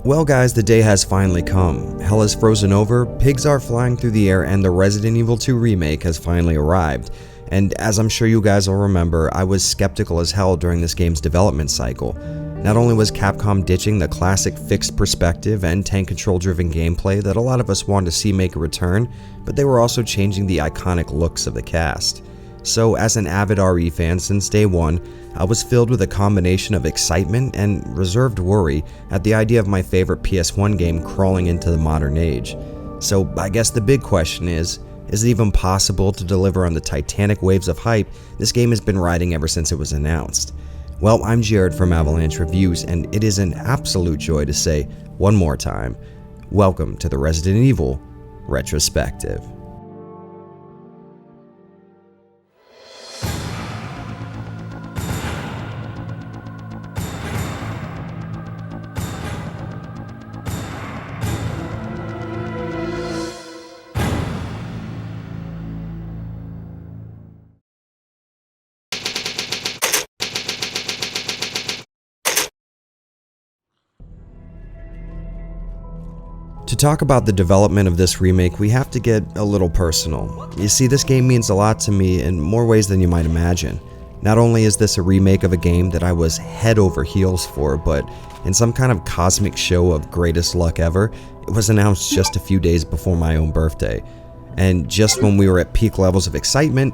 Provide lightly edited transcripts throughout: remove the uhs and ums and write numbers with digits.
Well guys, the day has finally come. Hell has frozen over, pigs are flying through the air, and the Resident Evil 2 remake has finally arrived. And as I'm sure you guys will remember, I was skeptical as hell during this game's development cycle. Not only was Capcom ditching the classic fixed perspective and tank control driven gameplay that a lot of us wanted to see make a return, but they were also changing the iconic looks of the cast. So as an avid RE fan since day one, I was filled with a combination of excitement and reserved worry at the idea of my favorite PS1 game crawling into the modern age. So I guess the big question is it even possible to deliver on the titanic waves of hype this game has been riding ever since it was announced? Well, I'm Jared from Avalanche Reviews, and it is an absolute joy to say one more time, welcome to the Resident Evil Retrospective. To talk about the development of this remake, we have to get a little personal. You see, this game means a lot to me in more ways than you might imagine. Not only is this a remake of a game that I was head over heels for, but in some kind of cosmic show of greatest luck ever, it was announced just a few days before my own birthday. And just when we were at peak levels of excitement,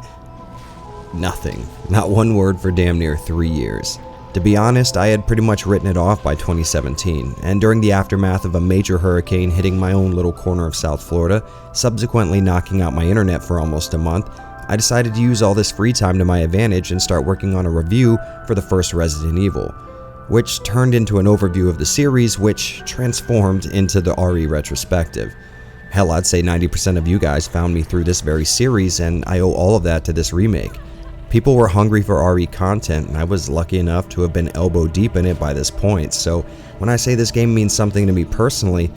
nothing. Not one word for damn near 3 years. To be honest, I had pretty much written it off by 2017, and during the aftermath of a major hurricane hitting my own little corner of South Florida, subsequently knocking out my internet for almost a month, I decided to use all this free time to my advantage and start working on a review for the first Resident Evil, which turned into an overview of the series, which transformed into the RE Retrospective. Hell, I'd say 90% of you guys found me through this very series, and I owe all of that to this remake. People were hungry for RE content, and I was lucky enough to have been elbow deep in it by this point, so when I say this game means something to me personally,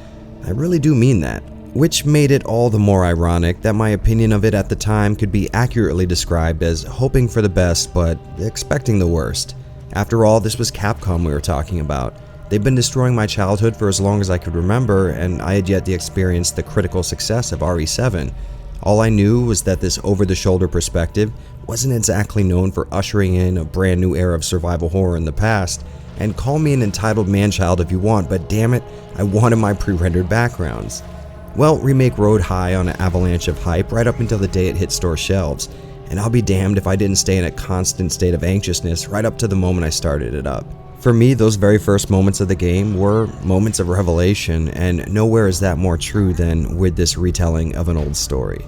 I really do mean that. Which made it all the more ironic that my opinion of it at the time could be accurately described as hoping for the best but expecting the worst. After all, this was Capcom we were talking about. They'd been destroying my childhood for as long as I could remember, and I had yet to experience the critical success of RE7. All I knew was that this over-the-shoulder perspective wasn't exactly known for ushering in a brand new era of survival horror in the past, and call me an entitled manchild if you want, but damn it, I wanted my pre-rendered backgrounds. Well, Remake rode high on an avalanche of hype right up until the day it hit store shelves, and I'll be damned if I didn't stay in a constant state of anxiousness right up to the moment I started it up. For me, those very first moments of the game were moments of revelation, and nowhere is that more true than with this retelling of an old story.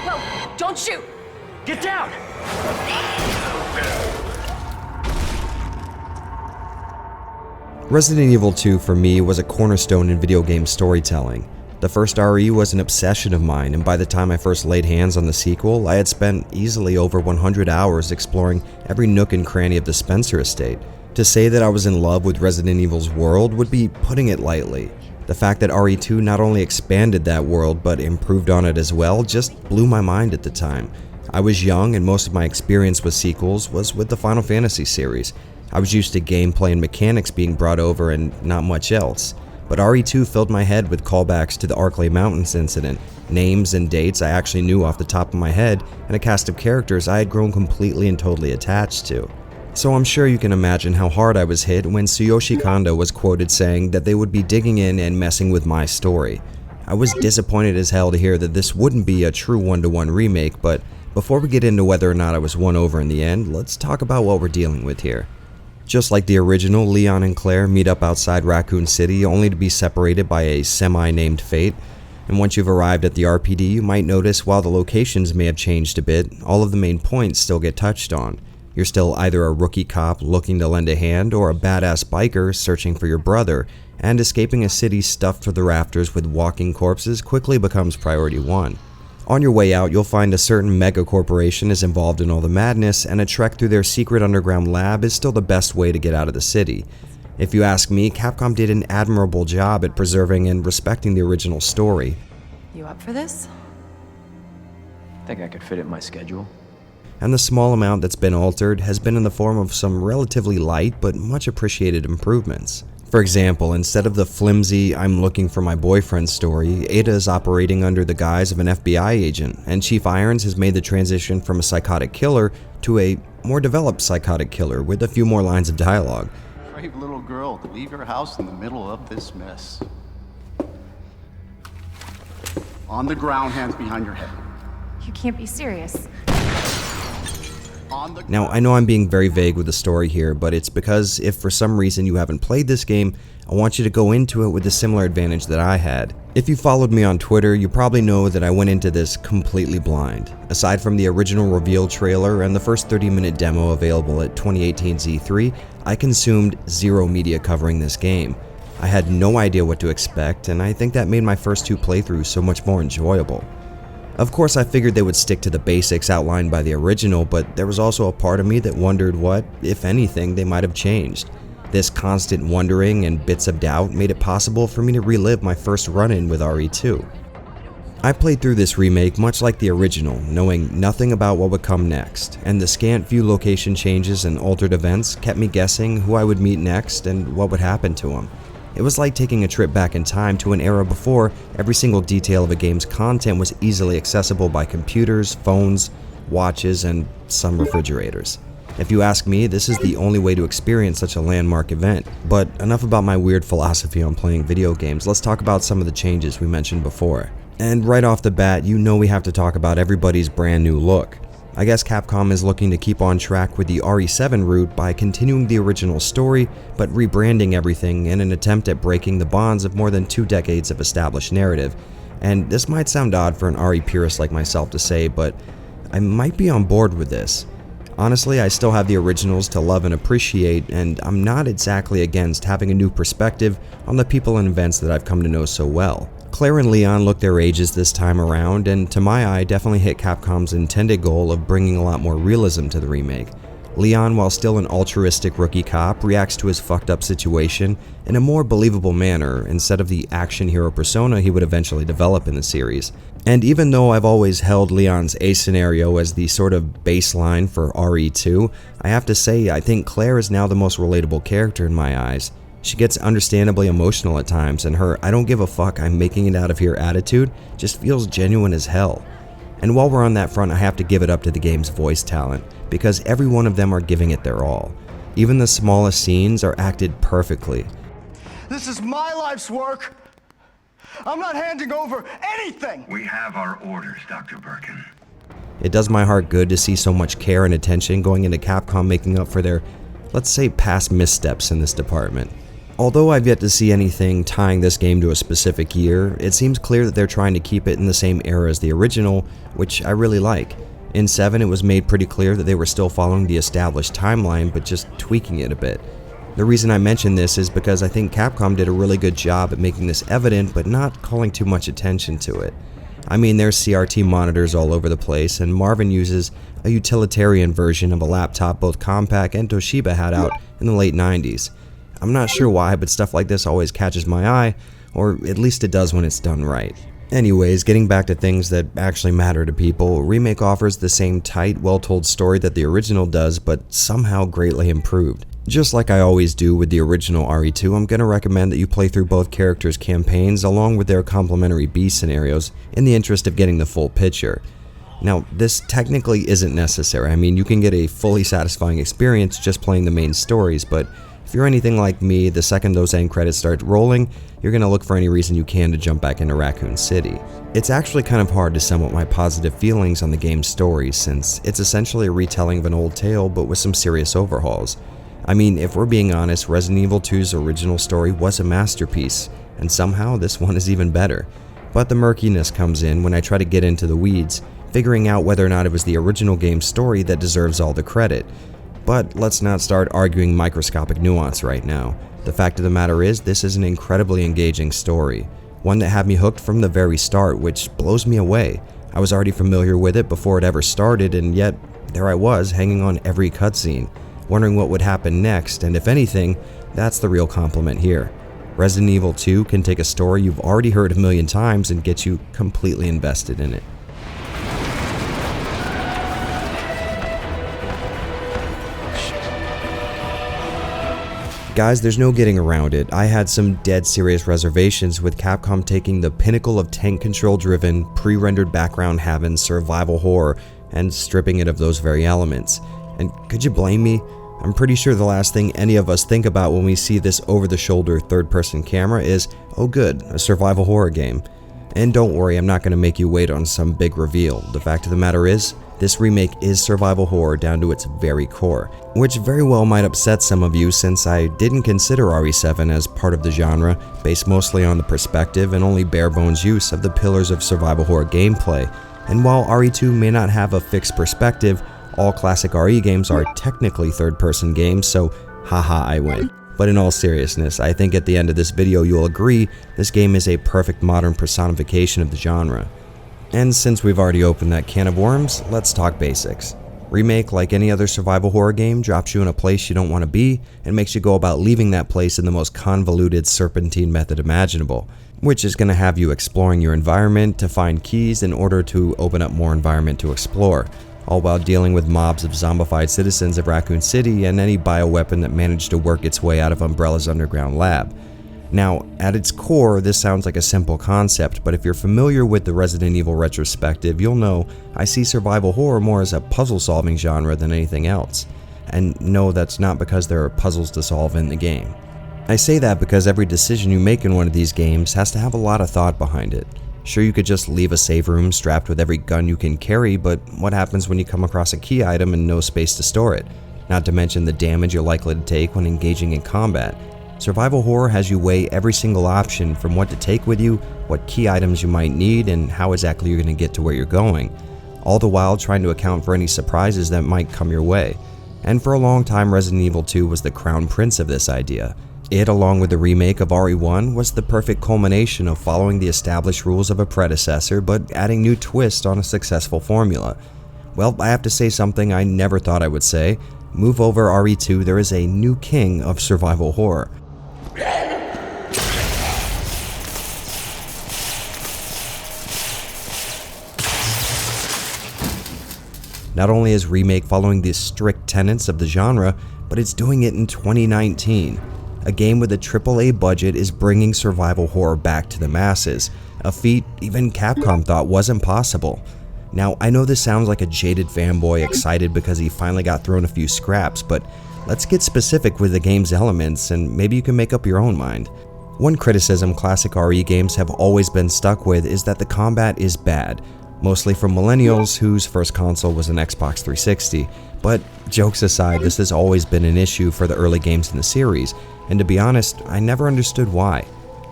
Whoa, don't shoot! Get down! Resident Evil 2 for me was a cornerstone in video game storytelling. The first RE was an obsession of mine, and by the time I first laid hands on the sequel, I had spent easily over 100 hours exploring every nook and cranny of the Spencer estate. To say that I was in love with Resident Evil's world would be putting it lightly. The fact that RE2 not only expanded that world but improved on it as well just blew my mind at the time. I was young, and most of my experience with sequels was with the Final Fantasy series. I was used to gameplay and mechanics being brought over and not much else. But RE2 filled my head with callbacks to the Arklay Mountains incident, names and dates I actually knew off the top of my head, and a cast of characters I had grown completely and totally attached to. So I'm sure you can imagine how hard I was hit when Tsuyoshi Kondo was quoted saying that they would be digging in and messing with my story. I was disappointed as hell to hear that this wouldn't be a true one-to-one remake, but before we get into whether or not I was won over in the end, let's talk about what we're dealing with here. Just like the original, Leon and Claire meet up outside Raccoon City only to be separated by a semi-named fate. And once you've arrived at the RPD, you might notice while the locations may have changed a bit, all of the main points still get touched on. You're still either a rookie cop looking to lend a hand or a badass biker searching for your brother, and escaping a city stuffed to the rafters with walking corpses quickly becomes priority one. On your way out, you'll find a certain mega corporation is involved in all the madness, and a trek through their secret underground lab is still the best way to get out of the city. If you ask me, Capcom did an admirable job at preserving and respecting the original story. You up for this? Think I could fit it in my schedule? And the small amount that's been altered has been in the form of some relatively light but much appreciated improvements. For example, instead of the flimsy "I'm looking for my boyfriend" story, Ada is operating under the guise of an FBI agent, and Chief Irons has made the transition from a psychotic killer to a more developed psychotic killer with a few more lines of dialogue. Brave little girl to leave your house in the middle of this mess. On the ground, hands behind your head. You can't be serious. Now, I know I'm being very vague with the story here, but it's because if for some reason you haven't played this game, I want you to go into it with a similar advantage that I had. If you followed me on Twitter, you probably know that I went into this completely blind. Aside from the original reveal trailer and the first 30-minute demo available at 2018's E3, I consumed zero media covering this game. I had no idea what to expect, and I think that made my first two playthroughs so much more enjoyable. Of course, I figured they would stick to the basics outlined by the original, but there was also a part of me that wondered what, if anything, they might have changed. This constant wondering and bits of doubt made it possible for me to relive my first run-in with RE2. I played through this remake much like the original, knowing nothing about what would come next, and the scant few location changes and altered events kept me guessing who I would meet next and what would happen to him. It was like taking a trip back in time to an era before every single detail of a game's content was easily accessible by computers, phones, watches, and some refrigerators. If you ask me, this is the only way to experience such a landmark event. But enough about my weird philosophy on playing video games, let's talk about some of the changes we mentioned before. And right off the bat, you know we have to talk about everybody's brand new look. I guess Capcom is looking to keep on track with the RE7 route by continuing the original story, but rebranding everything in an attempt at breaking the bonds of more than 2 decades of established narrative. And this might sound odd for an RE purist like myself to say, but I might be on board with this. Honestly, I still have the originals to love and appreciate, and I'm not exactly against having a new perspective on the people and events that I've come to know so well. Claire and Leon look their ages this time around, and to my eye definitely hit Capcom's intended goal of bringing a lot more realism to the remake. Leon, while still an altruistic rookie cop, reacts to his fucked up situation in a more believable manner instead of the action hero persona he would eventually develop in the series. And even though I've always held Leon's A scenario as the sort of baseline for RE2, I have to say I think Claire is now the most relatable character in my eyes. She gets understandably emotional at times, and her "I don't give a fuck, I'm making it out of here" attitude just feels genuine as hell. And while we're on that front, I have to give it up to the game's voice talent, because every one of them are giving it their all. Even the smallest scenes are acted perfectly. This is my life's work. I'm not handing over anything. We have our orders, Dr. Birkin. It does my heart good to see so much care and attention going into Capcom making up for their, let's say, past missteps in this department. Although I've yet to see anything tying this game to a specific year, it seems clear that they're trying to keep it in the same era as the original, which I really like. In 7, it was made pretty clear that they were still following the established timeline, but just tweaking it a bit. The reason I mention this is because I think Capcom did a really good job at making this evident, but not calling too much attention to it. I mean, there's CRT monitors all over the place, and Marvin uses a utilitarian version of a laptop both Compaq and Toshiba had out in the late 90s. I'm not sure why, but stuff like this always catches my eye, or at least it does when it's done right. Anyways, getting back to things that actually matter to people, Remake offers the same tight, well-told story that the original does, but somehow greatly improved. Just like I always do with the original RE2, I'm going to recommend that you play through both characters' campaigns along with their complementary B scenarios in the interest of getting the full picture. Now, this technically isn't necessary. I mean, you can get a fully satisfying experience just playing the main stories, but if you're anything like me, the second those end credits start rolling, you're going to look for any reason you can to jump back into Raccoon City. It's actually kind of hard to sum up my positive feelings on the game's story, since it's essentially a retelling of an old tale but with some serious overhauls. I mean, if we're being honest, Resident Evil 2's original story was a masterpiece, and somehow this one is even better. But the murkiness comes in when I try to get into the weeds, figuring out whether or not it was the original game's story that deserves all the credit. But let's not start arguing microscopic nuance right now. The fact of the matter is, this is an incredibly engaging story. One that had me hooked from the very start, which blows me away. I was already familiar with it before it ever started, and yet there I was, hanging on every cutscene, wondering what would happen next, and if anything, that's the real compliment here. Resident Evil 2 can take a story you've already heard a million times and get you completely invested in it. Guys, there's no getting around it. I had some dead serious reservations with Capcom taking the pinnacle of tank control driven, pre-rendered background having survival horror and stripping it of those very elements. And could you blame me? I'm pretty sure the last thing any of us think about when we see this over-the-shoulder third-person camera is, oh good, a survival horror game. And don't worry, I'm not going to make you wait on some big reveal. The fact of the matter is, this remake is survival horror down to its very core, which very well might upset some of you since I didn't consider RE7 as part of the genre, based mostly on the perspective and only bare-bones use of the pillars of survival horror gameplay. And while RE2 may not have a fixed perspective, all classic RE games are technically third-person games, so haha, I win. But in all seriousness, I think at the end of this video you'll agree this game is a perfect modern personification of the genre. And since we've already opened that can of worms, let's talk basics. Remake, like any other survival horror game, drops you in a place you don't want to be and makes you go about leaving that place in the most convoluted serpentine method imaginable, which is going to have you exploring your environment to find keys in order to open up more environment to explore, all while dealing with mobs of zombified citizens of Raccoon City and any bioweapon that managed to work its way out of Umbrella's underground lab. Now, at its core, this sounds like a simple concept, but if you're familiar with the Resident Evil Retrospective, you'll know I see survival horror more as a puzzle-solving genre than anything else. And no, that's not because there are puzzles to solve in the game. I say that because every decision you make in one of these games has to have a lot of thought behind it. Sure, you could just leave a save room strapped with every gun you can carry, but what happens when you come across a key item and no space to store it? Not to mention the damage you're likely to take when engaging in combat. Survival horror has you weigh every single option from what to take with you, what key items you might need, and how exactly you're going to get to where you're going, all the while trying to account for any surprises that might come your way. And for a long time, Resident Evil 2 was the crown prince of this idea. It, along with the remake of RE1, was the perfect culmination of following the established rules of a predecessor but adding new twists on a successful formula. Well, I have to say something I never thought I would say. Move over RE2, there is a new king of survival horror. Not only is Remake following the strict tenets of the genre, but it's doing it in 2019. A game with a AAA budget is bringing survival horror back to the masses, a feat even Capcom thought wasn't possible. Now, I know this sounds like a jaded fanboy excited because he finally got thrown a few scraps, but let's get specific with the game's elements and maybe you can make up your own mind. One criticism classic RE games have always been stuck with is that the combat is bad, mostly from millennials whose first console was an Xbox 360. But jokes aside, this has always been an issue for the early games in the series, and to be honest, I never understood why.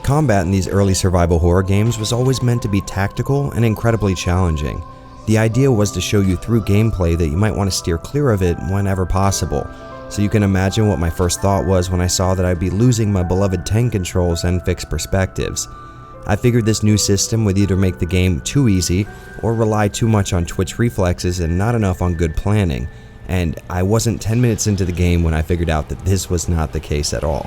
Combat in these early survival horror games was always meant to be tactical and incredibly challenging. The idea was to show you through gameplay that you might want to steer clear of it whenever possible. So you can imagine what my first thought was when I saw that I'd be losing my beloved tank controls and fixed perspectives. I figured this new system would either make the game too easy or rely too much on twitch reflexes and not enough on good planning. And I wasn't 10 minutes into the game when I figured out that this was not the case at all.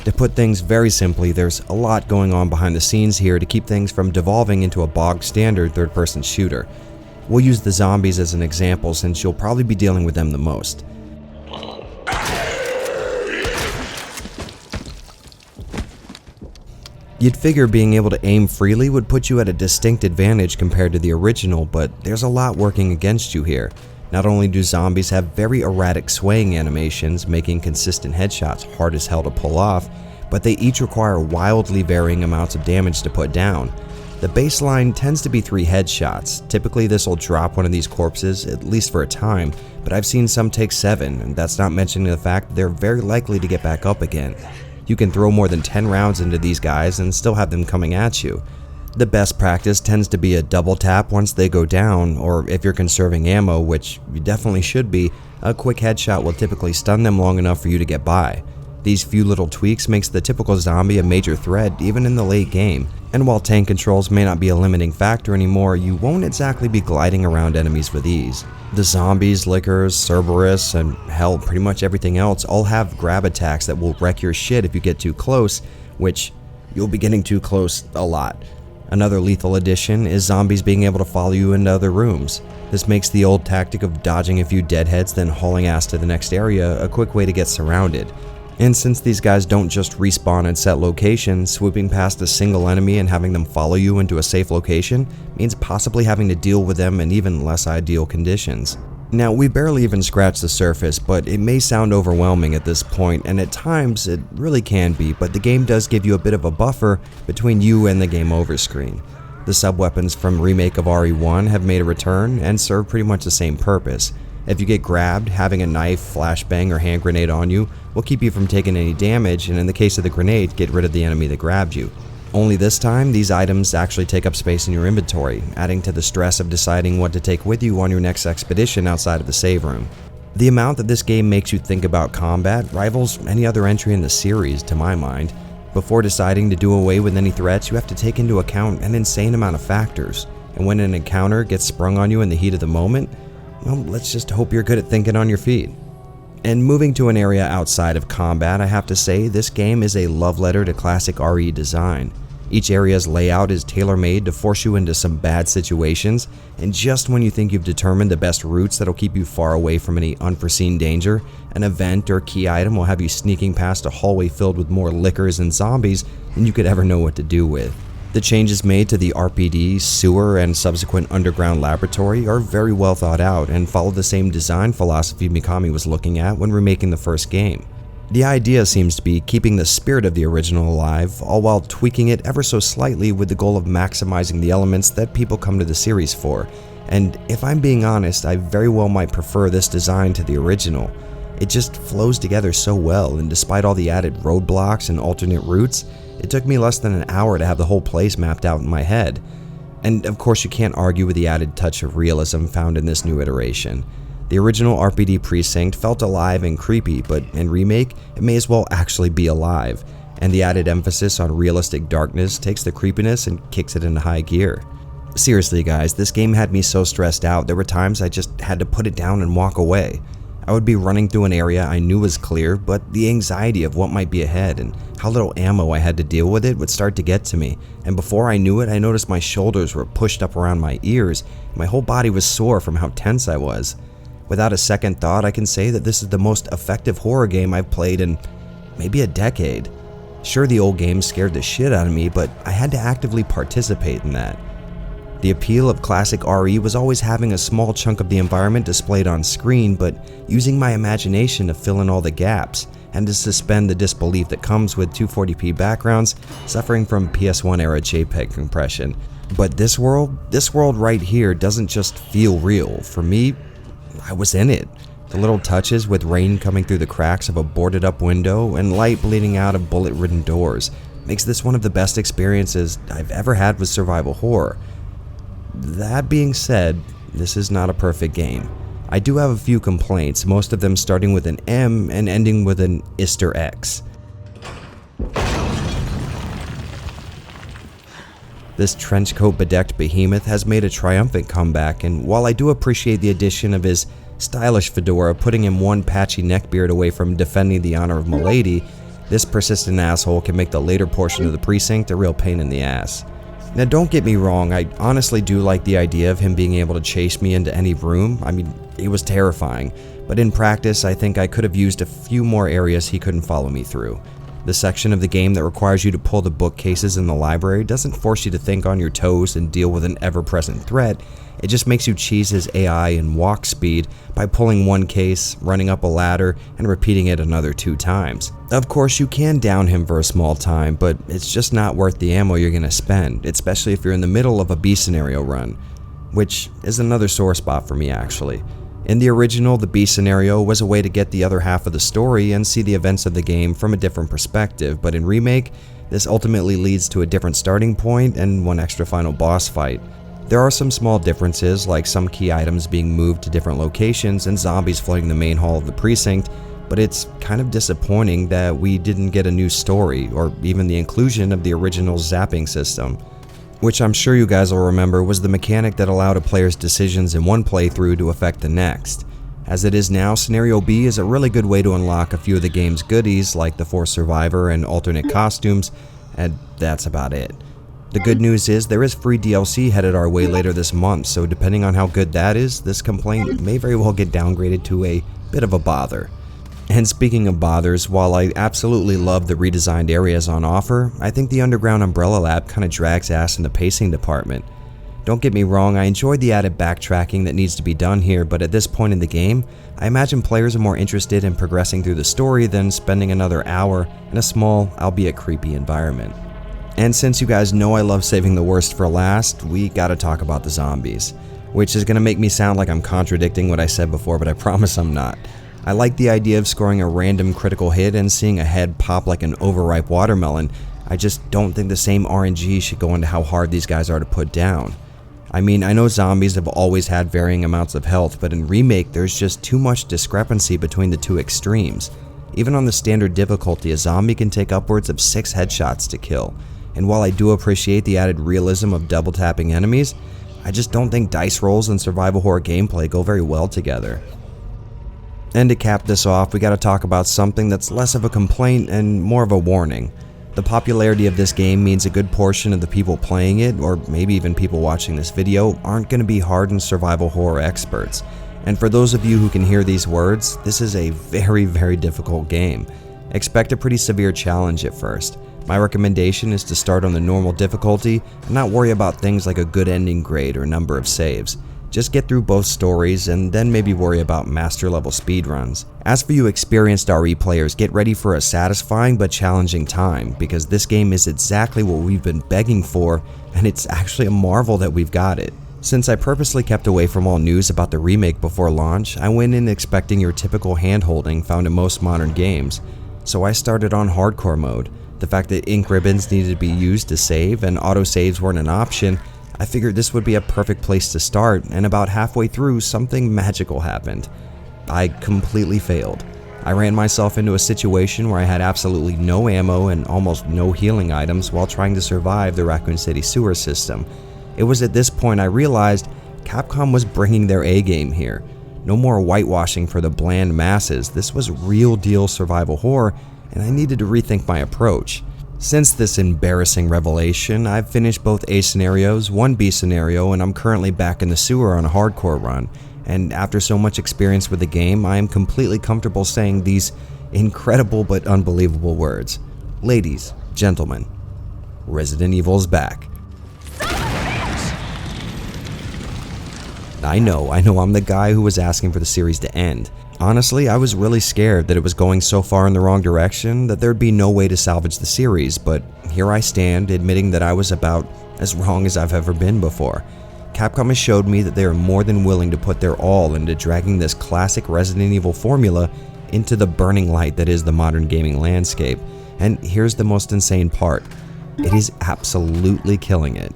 To put things very simply, there's a lot going on behind the scenes here to keep things from devolving into a bog-standard third-person shooter. We'll use the zombies as an example since you'll probably be dealing with them the most. You'd figure being able to aim freely would put you at a distinct advantage compared to the original, but there's a lot working against you here. Not only do zombies have very erratic swaying animations, making consistent headshots hard as hell to pull off, but they each require wildly varying amounts of damage to put down. The baseline tends to be 3 headshots. Typically this will drop one of these corpses, at least for a time, but I've seen some take 7, and that's not mentioning the fact that they're very likely to get back up again. You can throw more than 10 rounds into these guys and still have them coming at you. The best practice tends to be a double tap once they go down, or if you're conserving ammo, which you definitely should be, a quick headshot will typically stun them long enough for you to get by. These few little tweaks makes the typical zombie a major threat even in the late game, and while tank controls may not be a limiting factor anymore, you won't exactly be gliding around enemies with ease. The zombies, lickers, Cerberus, and hell, pretty much everything else all have grab attacks that will wreck your shit if you get too close, which you'll be getting too close a lot. Another lethal addition is zombies being able to follow you into other rooms. This makes the old tactic of dodging a few deadheads then hauling ass to the next area a quick way to get surrounded. And since these guys don't just respawn at set locations, swooping past a single enemy and having them follow you into a safe location means possibly having to deal with them in even less ideal conditions. Now, we barely even scratched the surface, but it may sound overwhelming at this point, and at times it really can be, but the game does give you a bit of a buffer between you and the game over screen. The sub-weapons from Remake of RE1 have made a return and serve pretty much the same purpose. If you get grabbed, having a knife, flashbang, or hand grenade on you will keep you from taking any damage, and in the case of the grenade, get rid of the enemy that grabbed you. Only this time, these items actually take up space in your inventory, adding to the stress of deciding what to take with you on your next expedition outside of the save room. The amount that this game makes you think about combat rivals any other entry in the series, to my mind. Before deciding to do away with any threats, you have to take into account an insane amount of factors, and when an encounter gets sprung on you in the heat of the moment, well, let's just hope you're good at thinking on your feet. And moving to an area outside of combat, I have to say this game is a love letter to classic RE design. Each area's layout is tailor-made to force you into some bad situations, and just when you think you've determined the best routes that'll keep you far away from any unforeseen danger, an event or key item will have you sneaking past a hallway filled with more lickers and zombies than you could ever know what to do with. The changes made to the RPD, sewer, and subsequent underground laboratory are very well thought out and follow the same design philosophy Mikami was looking at when remaking the first game. The idea seems to be keeping the spirit of the original alive, all while tweaking it ever so slightly with the goal of maximizing the elements that people come to the series for. And if I'm being honest, I very well might prefer this design to the original. It just flows together so well, and despite all the added roadblocks and alternate routes, it took me less than an hour to have the whole place mapped out in my head. And of course you can't argue with the added touch of realism found in this new iteration. The original RPD precinct felt alive and creepy, but in Remake, it may as well actually be alive, and the added emphasis on realistic darkness takes the creepiness and kicks it into high gear. Seriously guys, this game had me so stressed out, there were times I just had to put it down and walk away. I would be running through an area I knew was clear, but the anxiety of what might be ahead and how little ammo I had to deal with it would start to get to me, and before I knew it, I noticed my shoulders were pushed up around my ears, and my whole body was sore from how tense I was. Without a second thought, I can say that this is the most effective horror game I've played in maybe a decade. Sure, the old games scared the shit out of me, but I had to actively participate in that. The appeal of classic RE was always having a small chunk of the environment displayed on screen, but using my imagination to fill in all the gaps, and to suspend the disbelief that comes with 240p backgrounds suffering from PS1 era JPEG compression. But this world right here doesn't just feel real. For me, I was in it. The little touches with rain coming through the cracks of a boarded up window and light bleeding out of bullet-ridden doors makes this one of the best experiences I've ever had with survival horror. That being said, this is not a perfect game. I do have a few complaints, most of them starting with an M and ending with an Easter X. This trenchcoat bedecked behemoth has made a triumphant comeback, and while I do appreciate the addition of his stylish fedora putting him one patchy neckbeard away from defending the honor of Milady, this persistent asshole can make the later portion of the precinct a real pain in the ass. Now don't get me wrong, I honestly do like the idea of him being able to chase me into any room. I mean, it was terrifying, but in practice I think I could have used a few more areas he couldn't follow me through. The section of the game that requires you to pull the bookcases in the library doesn't force you to think on your toes and deal with an ever-present threat, it just makes you cheese his AI and walk speed by pulling one case, running up a ladder, and repeating it another 2 times. Of course you can down him for a small time, but it's just not worth the ammo you're gonna spend, especially if you're in the middle of a B scenario run, which is another sore spot for me actually. In the original, the B scenario was a way to get the other half of the story and see the events of the game from a different perspective, but in Remake, this ultimately leads to a different starting point and one extra final boss fight. There are some small differences, like some key items being moved to different locations and zombies flooding the main hall of the precinct, but it's kind of disappointing that we didn't get a new story or even the inclusion of the original zapping system, which I'm sure you guys will remember was the mechanic that allowed a player's decisions in one playthrough to affect the next. As it is now, Scenario B is a really good way to unlock a few of the game's goodies like the forced survivor and alternate costumes, and that's about it. The good news is there is free DLC headed our way later this month, so depending on how good that is, this complaint may very well get downgraded to a bit of a bother. And speaking of bothers, while I absolutely love the redesigned areas on offer, I think the Underground Umbrella Lab kinda drags ass in the pacing department. Don't get me wrong, I enjoyed the added backtracking that needs to be done here, but at this point in the game, I imagine players are more interested in progressing through the story than spending another hour in a small, albeit creepy environment. And since you guys know I love saving the worst for last, we gotta talk about the zombies. Which is gonna make me sound like I'm contradicting what I said before, but I promise I'm not. I like the idea of scoring a random critical hit and seeing a head pop like an overripe watermelon. I just don't think the same RNG should go into how hard these guys are to put down. I mean, I know zombies have always had varying amounts of health, but in Remake there's just too much discrepancy between the two extremes. Even on the standard difficulty, a zombie can take upwards of 6 headshots to kill. And while I do appreciate the added realism of double tapping enemies, I just don't think dice rolls and survival horror gameplay go very well together. And to cap this off, we gotta talk about something that's less of a complaint and more of a warning. The popularity of this game means a good portion of the people playing it, or maybe even people watching this video, aren't going to be hardened survival horror experts. And for those of you who can hear these words, this is a very, very difficult game. Expect a pretty severe challenge at first. My recommendation is to start on the normal difficulty and not worry about things like a good ending grade or number of saves. Just get through both stories and then maybe worry about master level speedruns. As for you experienced RE players, get ready for a satisfying but challenging time, because this game is exactly what we've been begging for, and it's actually a marvel that we've got it. Since I purposely kept away from all news about the remake before launch, I went in expecting your typical hand-holding found in most modern games. So I started on hardcore mode. The fact that ink ribbons needed to be used to save and autosaves weren't an option, I figured this would be a perfect place to start, and about halfway through, something magical happened. I completely failed. I ran myself into a situation where I had absolutely no ammo and almost no healing items while trying to survive the Raccoon City sewer system. It was at this point I realized Capcom was bringing their A-game here. No more whitewashing for the bland masses, this was real deal survival horror, and I needed to rethink my approach. Since this embarrassing revelation, I've finished both A scenarios, one B scenario, and I'm currently back in the sewer on a hardcore run. And after so much experience with the game, I am completely comfortable saying these incredible but unbelievable words. Ladies, gentlemen, Resident Evil's back. I know I'm the guy who was asking for the series to end. Honestly, I was really scared that it was going so far in the wrong direction that there'd be no way to salvage the series, but here I stand admitting that I was about as wrong as I've ever been before. Capcom has showed me that they are more than willing to put their all into dragging this classic Resident Evil formula into the burning light that is the modern gaming landscape. And here's the most insane part. It is absolutely killing it.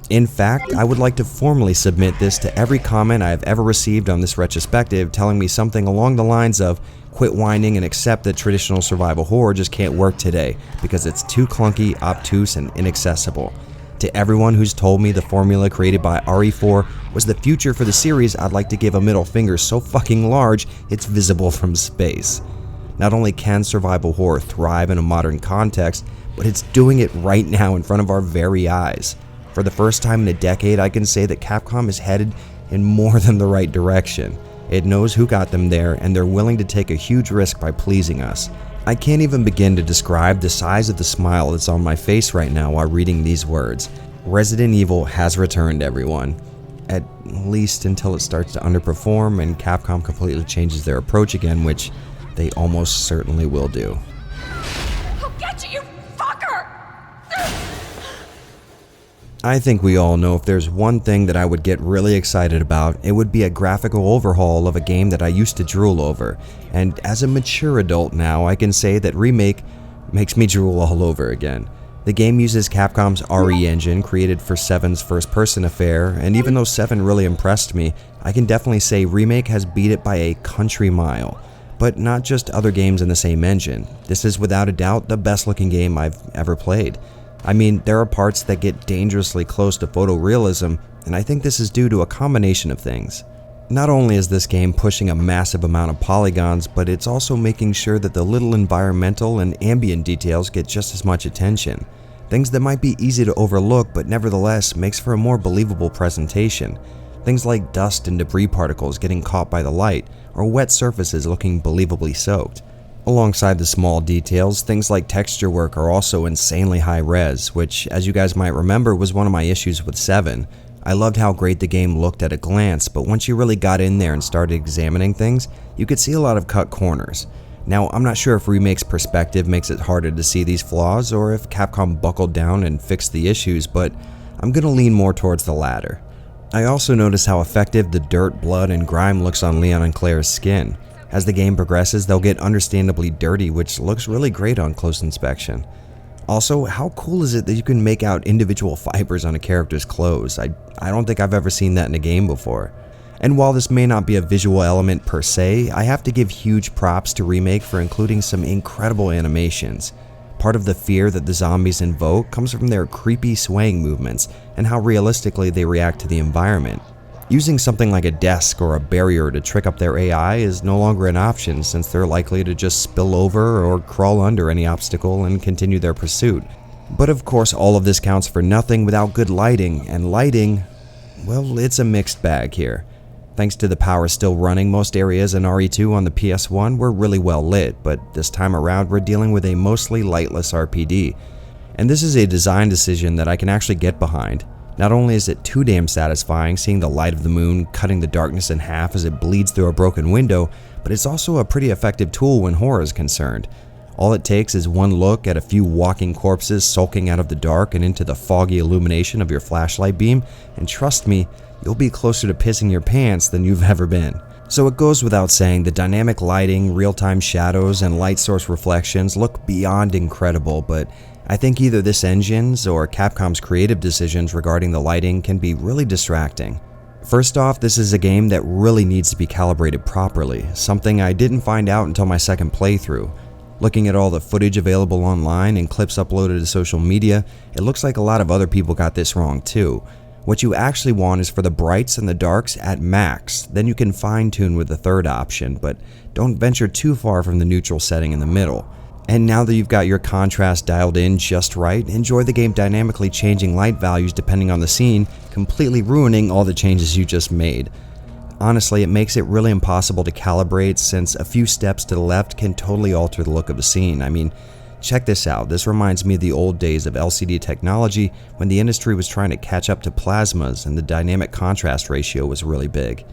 In fact, I would like to formally submit this to every comment I have ever received on this retrospective telling me something along the lines of, quit whining and accept that traditional survival horror just can't work today because it's too clunky, obtuse, and inaccessible. To everyone who's told me the formula created by RE4 was the future for the series, I'd like to give a middle finger so fucking large it's visible from space. Not only can survival horror thrive in a modern context, but it's doing it right now in front of our very eyes. For the first time in a decade, I can say that Capcom is headed in more than the right direction. It knows who got them there, and they're willing to take a huge risk by pleasing us. I can't even begin to describe the size of the smile that's on my face right now while reading these words. Resident Evil has returned, everyone. At least until it starts to underperform and Capcom completely changes their approach again, which they almost certainly will do. I'll get you, you fucker! I think we all know if there's one thing that I would get really excited about, it would be a graphical overhaul of a game that I used to drool over. And as a mature adult now, I can say that Remake makes me drool all over again. The game uses Capcom's RE engine created for 7's first-person affair, and even though 7 really impressed me, I can definitely say Remake has beat it by a country mile. But not just other games in the same engine. This is without a doubt the best-looking game I've ever played. I mean, there are parts that get dangerously close to photorealism, and I think this is due to a combination of things. Not only is this game pushing a massive amount of polygons, but it's also making sure that the little environmental and ambient details get just as much attention. Things that might be easy to overlook but nevertheless makes for a more believable presentation. Things like dust and debris particles getting caught by the light, or wet surfaces looking believably soaked. Alongside the small details, things like texture work are also insanely high res, which, as you guys might remember, was one of my issues with 7. I loved how great the game looked at a glance, but once you really got in there and started examining things, you could see a lot of cut corners. Now, I'm not sure if Remake's perspective makes it harder to see these flaws, or if Capcom buckled down and fixed the issues, but I'm gonna lean more towards the latter. I also notice how effective the dirt, blood, and grime looks on Leon and Claire's skin. As the game progresses, they'll get understandably dirty, which looks really great on close inspection. Also, how cool is it that you can make out individual fibers on a character's clothes? I don't think I've ever seen that in a game before. And while this may not be a visual element per se, I have to give huge props to Remake for including some incredible animations. Part of the fear that the zombies invoke comes from their creepy swaying movements and how realistically they react to the environment. Using something like a desk or a barrier to trick up their AI is no longer an option, since they're likely to just spill over or crawl under any obstacle and continue their pursuit. But of course, all of this counts for nothing without good lighting, and lighting, well, it's a mixed bag here. Thanks to the power still running, most areas in RE2 on the PS1 were really well lit, but this time around we're dealing with a mostly lightless RPD. And this is a design decision that I can actually get behind. Not only is it too damn satisfying seeing the light of the moon cutting the darkness in half as it bleeds through a broken window, but it's also a pretty effective tool when horror is concerned. All it takes is one look at a few walking corpses sulking out of the dark and into the foggy illumination of your flashlight beam, and trust me, you'll be closer to pissing your pants than you've ever been. So it goes without saying, the dynamic lighting, real-time shadows, and light source reflections look beyond incredible, but I think either this engine's or Capcom's creative decisions regarding the lighting can be really distracting. First off, this is a game that really needs to be calibrated properly, something I didn't find out until my second playthrough. Looking at all the footage available online and clips uploaded to social media, it looks like a lot of other people got this wrong too. What you actually want is for the brights and the darks at max, then you can fine-tune with the third option, but don't venture too far from the neutral setting in the middle. And now that you've got your contrast dialed in just right, enjoy the game dynamically changing light values depending on the scene, completely ruining all the changes you just made. Honestly, it makes it really impossible to calibrate, since a few steps to the left can totally alter the look of a scene. I mean, check this out. This reminds me of the old days of LCD technology when the industry was trying to catch up to plasmas and the dynamic contrast ratio was really big.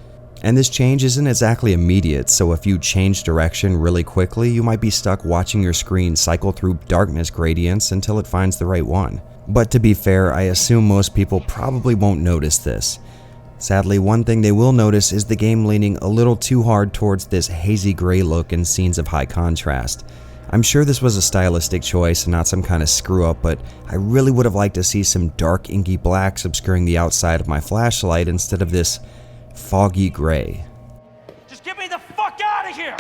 And this change isn't exactly immediate, so if you change direction really quickly, you might be stuck watching your screen cycle through darkness gradients until it finds the right one. But to be fair, I assume most people probably won't notice this. Sadly, one thing they will notice is the game leaning a little too hard towards this hazy gray look in scenes of high contrast. I'm sure this was a stylistic choice and not some kind of screw up, but I really would have liked to see some dark inky blacks obscuring the outside of my flashlight instead of this foggy gray. Just get me the fuck out of here!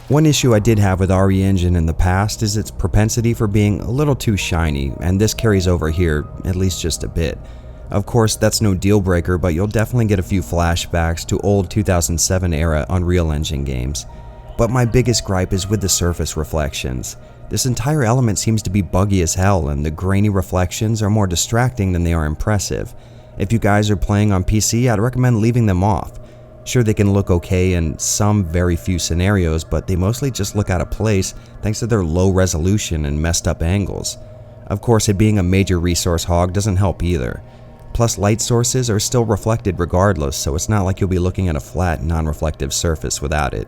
One issue I did have with RE Engine in the past is its propensity for being a little too shiny, and this carries over here, at least just a bit. Of course, that's no deal breaker, but you'll definitely get a few flashbacks to old 2007 era Unreal Engine games. But my biggest gripe is with the surface reflections. This entire element seems to be buggy as hell, and the grainy reflections are more distracting than they are impressive. If you guys are playing on PC, I'd recommend leaving them off. Sure, they can look okay in some very few scenarios, but they mostly just look out of place thanks to their low resolution and messed up angles. Of course, it being a major resource hog doesn't help either. Plus, light sources are still reflected regardless, so it's not like you'll be looking at a flat, non-reflective surface without it.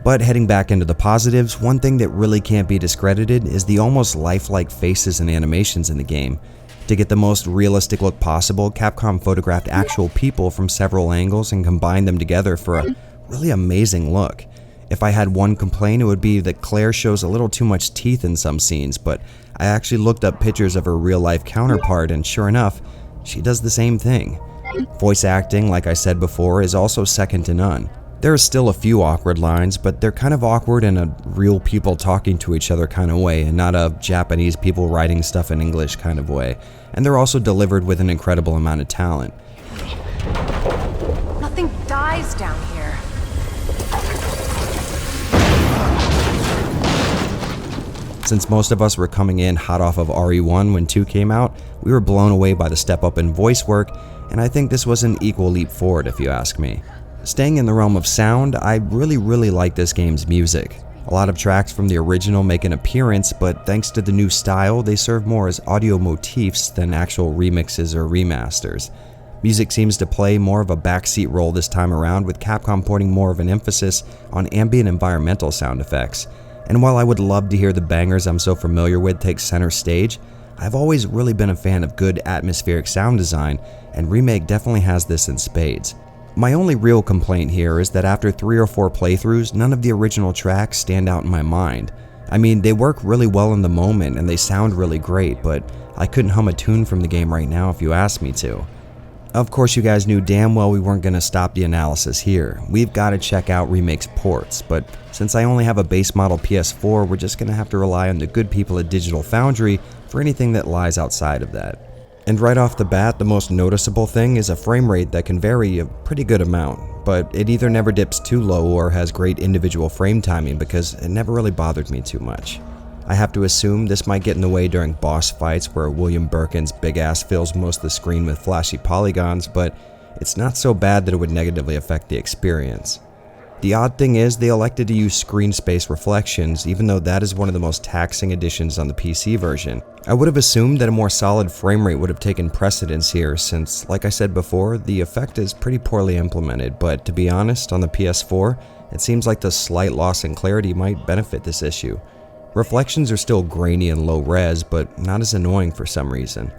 But heading back into the positives, one thing that really can't be discredited is the almost lifelike faces and animations in the game. To get the most realistic look possible, Capcom photographed actual people from several angles and combined them together for a really amazing look. If I had one complaint, it would be that Claire shows a little too much teeth in some scenes, but I actually looked up pictures of her real-life counterpart, and sure enough, she does the same thing. Voice acting, like I said before, is also second to none. There are still a few awkward lines, but they're kind of awkward in a real people talking to each other kind of way, and not a Japanese people writing stuff in English kind of way. And they're also delivered with an incredible amount of talent. Nothing eyes down here. Since most of us were coming in hot off of RE1 when 2 came out, we were blown away by the step up in voice work, and I think this was an equal leap forward if you ask me. Staying in the realm of sound, I really like this game's music. A lot of tracks from the original make an appearance, but thanks to the new style, they serve more as audio motifs than actual remixes or remasters. Music seems to play more of a backseat role this time around, with Capcom putting more of an emphasis on ambient environmental sound effects. And while I would love to hear the bangers I'm so familiar with take center stage, I've always really been a fan of good atmospheric sound design, and Remake definitely has this in spades. My only real complaint here is that after 3 or 4 playthroughs, none of the original tracks stand out in my mind. I mean, they work really well in the moment and they sound really great, but I couldn't hum a tune from the game right now if you asked me to. Of course, you guys knew damn well we weren't going to stop the analysis here. We've got to check out Remake's ports, but since I only have a base model PS4, we're just going to have to rely on the good people at Digital Foundry for anything that lies outside of that. And right off the bat, the most noticeable thing is a frame rate that can vary a pretty good amount, but it either never dips too low or has great individual frame timing because it never really bothered me too much. I have to assume this might get in the way during boss fights where William Birkin's big ass fills most of the screen with flashy polygons, but it's not so bad that it would negatively affect the experience. The odd thing is they elected to use screen space reflections, even though that is one of the most taxing additions on the PC version. I would have assumed that a more solid frame rate would have taken precedence here since, like I said before, the effect is pretty poorly implemented, but to be honest, on the PS4, it seems like the slight loss in clarity might benefit this issue. Reflections are still grainy and low res, but not as annoying for some reason.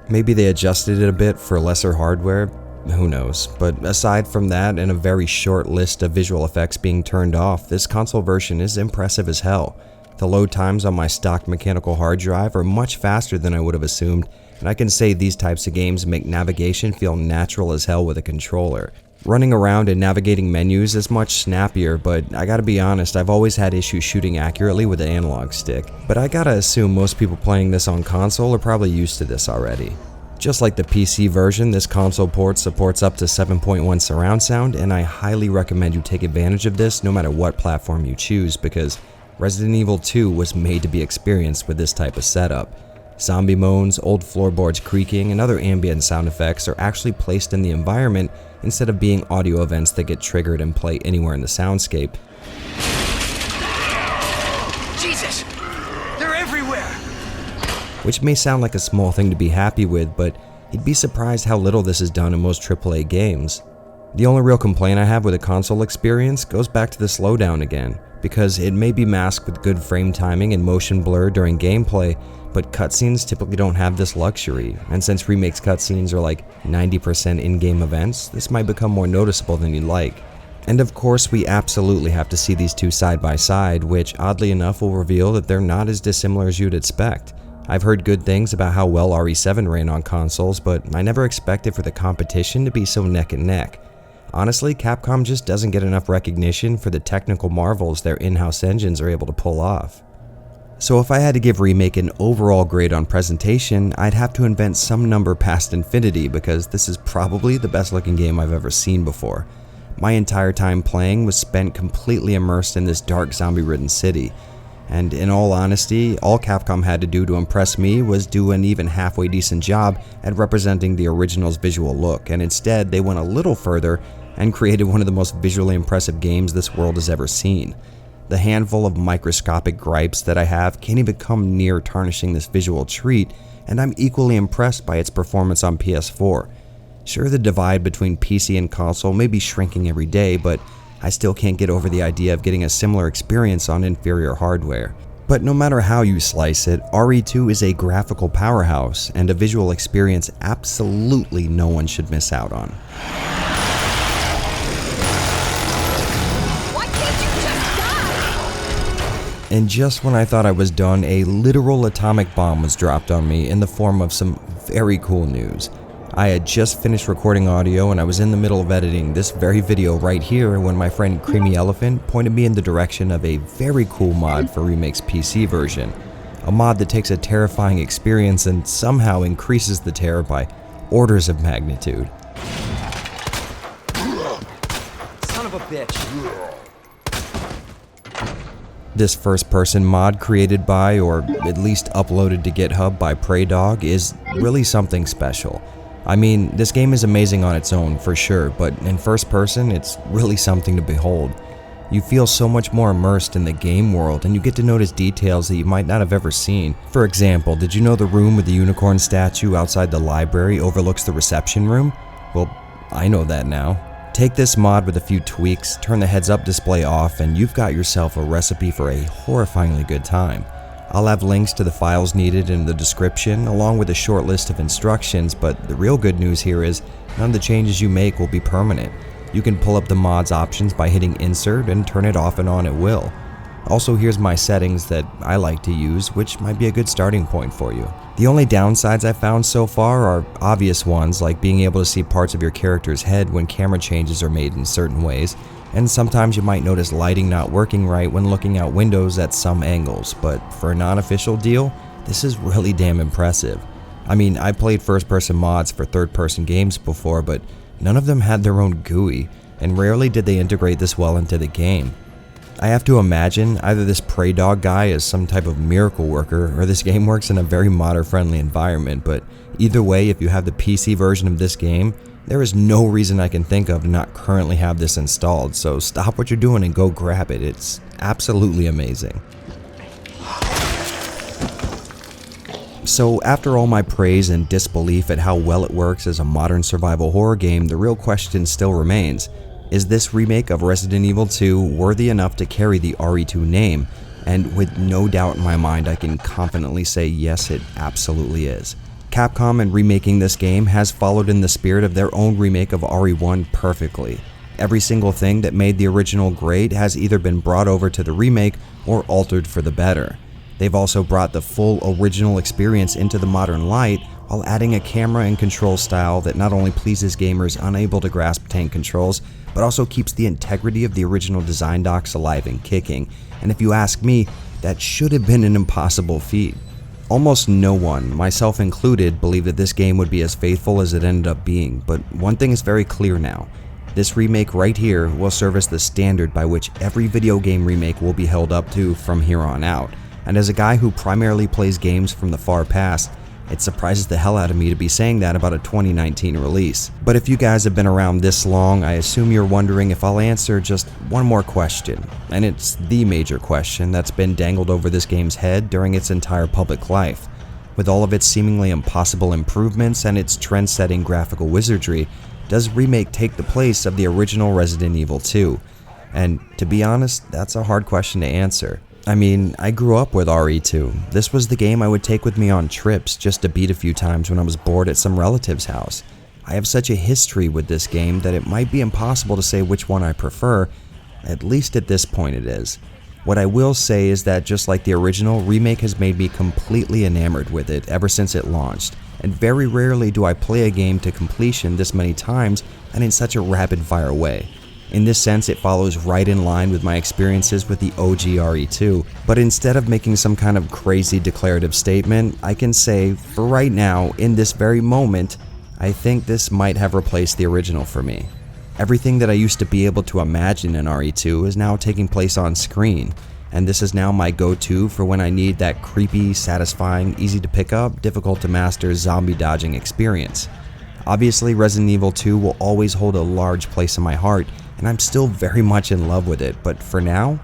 Maybe they adjusted it a bit for lesser hardware, who knows, but aside from that and a very short list of visual effects being turned off, this console version is impressive as hell. The load times on my stock mechanical hard drive are much faster than I would have assumed, and I can say these types of games make navigation feel natural as hell with a controller. Running around and navigating menus is much snappier, but I gotta be honest, I've always had issues shooting accurately with an analog stick. But I gotta assume most people playing this on console are probably used to this already. Just like the PC version, this console port supports up to 7.1 surround sound, and I highly recommend you take advantage of this no matter what platform you choose, because Resident Evil 2 was made to be experienced with this type of setup. Zombie moans, old floorboards creaking, and other ambient sound effects are actually placed in the environment instead of being audio events that get triggered and play anywhere in the soundscape. Jesus! They're everywhere! Which may sound like a small thing to be happy with, but you'd be surprised how little this is done in most AAA games. The only real complaint I have with the console experience goes back to the slowdown again, because it may be masked with good frame timing and motion blur during gameplay, but cutscenes typically don't have this luxury, and since Remake's cutscenes are like 90% in-game events, this might become more noticeable than you'd like. And of course, we absolutely have to see these two side by side, which oddly enough will reveal that they're not as dissimilar as you'd expect. I've heard good things about how well RE7 ran on consoles, but I never expected for the competition to be so neck and neck. Honestly, Capcom just doesn't get enough recognition for the technical marvels their in-house engines are able to pull off. So if I had to give Remake an overall grade on presentation, I'd have to invent some number past infinity because this is probably the best looking game I've ever seen before. My entire time playing was spent completely immersed in this dark zombie-ridden city. And in all honesty, all Capcom had to do to impress me was do an even halfway decent job at representing the original's visual look, and instead they went a little further and created one of the most visually impressive games this world has ever seen. The handful of microscopic gripes that I have can't even come near tarnishing this visual treat, and I'm equally impressed by its performance on PS4. Sure, the divide between PC and console may be shrinking every day, but I still can't get over the idea of getting a similar experience on inferior hardware. But no matter how you slice it, RE2 is a graphical powerhouse and a visual experience absolutely no one should miss out on. Why can't you just die? And just when I thought I was done, a literal atomic bomb was dropped on me in the form of some very cool news. I had just finished recording audio and I was in the middle of editing this very video right here when my friend Creamy Elephant pointed me in the direction of a very cool mod for Remake's PC version. A mod that takes a terrifying experience and somehow increases the terror by orders of magnitude. bitch. This first-person mod created by, or at least uploaded to GitHub by PreyDog, is really something special. I mean, this game is amazing on its own, for sure, but in first person, it's really something to behold. You feel so much more immersed in the game world, and you get to notice details that you might not have ever seen. For example, did you know the room with the unicorn statue outside the library overlooks the reception room? Well, I know that now. Take this mod with a few tweaks, turn the heads-up display off, and you've got yourself a recipe for a horrifyingly good time. I'll have links to the files needed in the description, along with a short list of instructions, but the real good news here is none of the changes you make will be permanent. You can pull up the mod's options by hitting insert and turn it off and on at will. Also, here's my settings that I like to use, which might be a good starting point for you. The only downsides I've found so far are obvious ones, like being able to see parts of your character's head when camera changes are made in certain ways, and sometimes you might notice lighting not working right when looking out windows at some angles, but for a non-official deal, this is really damn impressive. I mean, I played first-person mods for third-person games before, but none of them had their own GUI, and rarely did they integrate this well into the game. I have to imagine either this PreyDog guy is some type of miracle worker or this game works in a very modder-friendly environment, but either way, if you have the PC version of this game, there is no reason I can think of to not currently have this installed, so stop what you're doing and go grab it. It's absolutely amazing. So after all my praise and disbelief at how well it works as a modern survival horror game, the real question still remains. Is this remake of Resident Evil 2 worthy enough to carry the RE2 name? And with no doubt in my mind, I can confidently say yes, it absolutely is. Capcom in remaking this game has followed in the spirit of their own remake of RE1 perfectly. Every single thing that made the original great has either been brought over to the remake or altered for the better. They've also brought the full original experience into the modern light while adding a camera and control style that not only pleases gamers unable to grasp tank controls, but also keeps the integrity of the original design docs alive and kicking. And if you ask me, that should have been an impossible feat. Almost no one, myself included, believed that this game would be as faithful as it ended up being, but one thing is very clear now. This remake right here will serve as the standard by which every video game remake will be held up to from here on out. And as a guy who primarily plays games from the far past, it surprises the hell out of me to be saying that about a 2019 release. But if you guys have been around this long, I assume you're wondering if I'll answer just one more question. And it's the major question that's been dangled over this game's head during its entire public life. With all of its seemingly impossible improvements and its trend-setting graphical wizardry, does Remake take the place of the original Resident Evil 2? And to be honest, that's a hard question to answer. I mean, I grew up with RE2. This was the game I would take with me on trips just to beat a few times when I was bored at some relative's house. I have such a history with this game that it might be impossible to say which one I prefer, at least at this point it is. What I will say is that just like the original, Remake has made me completely enamored with it ever since it launched, and very rarely do I play a game to completion this many times and in such a rapid-fire way. In this sense, it follows right in line with my experiences with the OG RE2, but instead of making some kind of crazy declarative statement, I can say, for right now, in this very moment, I think this might have replaced the original for me. Everything that I used to be able to imagine in RE2 is now taking place on screen, and this is now my go-to for when I need that creepy, satisfying, easy to pick up, difficult to master zombie dodging experience. Obviously, Resident Evil 2 will always hold a large place in my heart, and I'm still very much in love with it, but for now,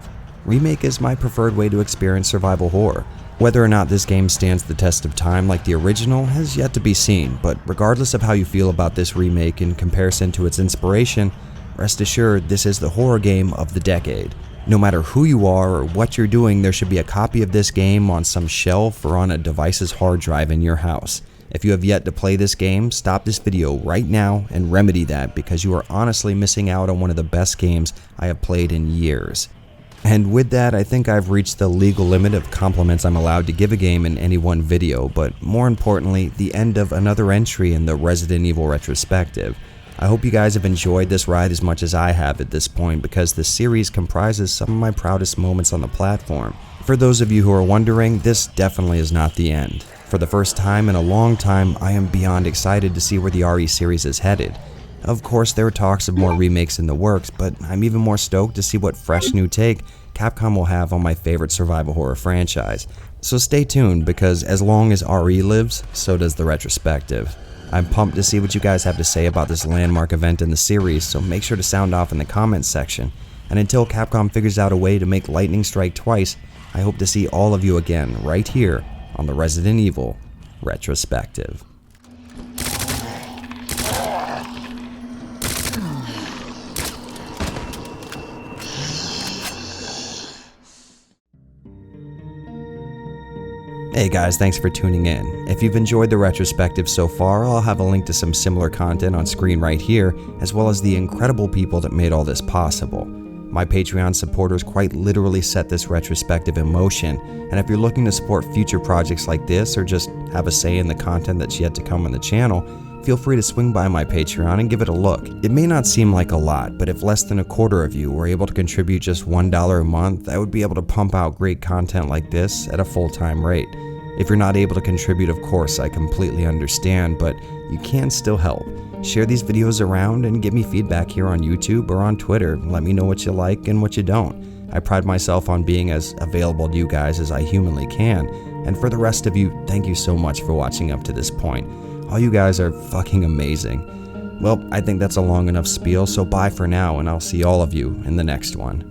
Remake is my preferred way to experience survival horror. Whether or not this game stands the test of time like the original has yet to be seen, but regardless of how you feel about this remake in comparison to its inspiration, rest assured this is the horror game of the decade. No matter who you are or what you're doing, there should be a copy of this game on some shelf or on a device's hard drive in your house. If you have yet to play this game, stop this video right now and remedy that, because you are honestly missing out on one of the best games I have played in years. And with that, I think I've reached the legal limit of compliments I'm allowed to give a game in any one video, but more importantly, the end of another entry in the Resident Evil Retrospective. I hope you guys have enjoyed this ride as much as I have at this point, because the series comprises some of my proudest moments on the platform. For those of you who are wondering, this definitely is not the end. For the first time in a long time, I am beyond excited to see where the RE series is headed. Of course, there are talks of more remakes in the works, but I'm even more stoked to see what fresh new take Capcom will have on my favorite survival horror franchise. So stay tuned, because as long as RE lives, so does the retrospective. I'm pumped to see what you guys have to say about this landmark event in the series, so make sure to sound off in the comments section. And until Capcom figures out a way to make lightning strike twice, I hope to see all of you again right here on the Resident Evil Retrospective. Hey guys, thanks for tuning in. If you've enjoyed the retrospective so far, I'll have a link to some similar content on screen right here, as well as the incredible people that made all this possible. My Patreon supporters quite literally set this retrospective in motion, and if you're looking to support future projects like this or just have a say in the content that's yet to come on the channel, feel free to swing by my Patreon and give it a look. It may not seem like a lot, but if less than a quarter of you were able to contribute just $1 a month, I would be able to pump out great content like this at a full-time rate. If you're not able to contribute, of course, I completely understand, but you can still help. Share these videos around and give me feedback here on YouTube or on Twitter. Let me know what you like and what you don't. I pride myself on being as available to you guys as I humanly can. And for the rest of you, thank you so much for watching up to this point. All you guys are fucking amazing. Well, I think that's a long enough spiel, so bye for now, and I'll see all of you in the next one.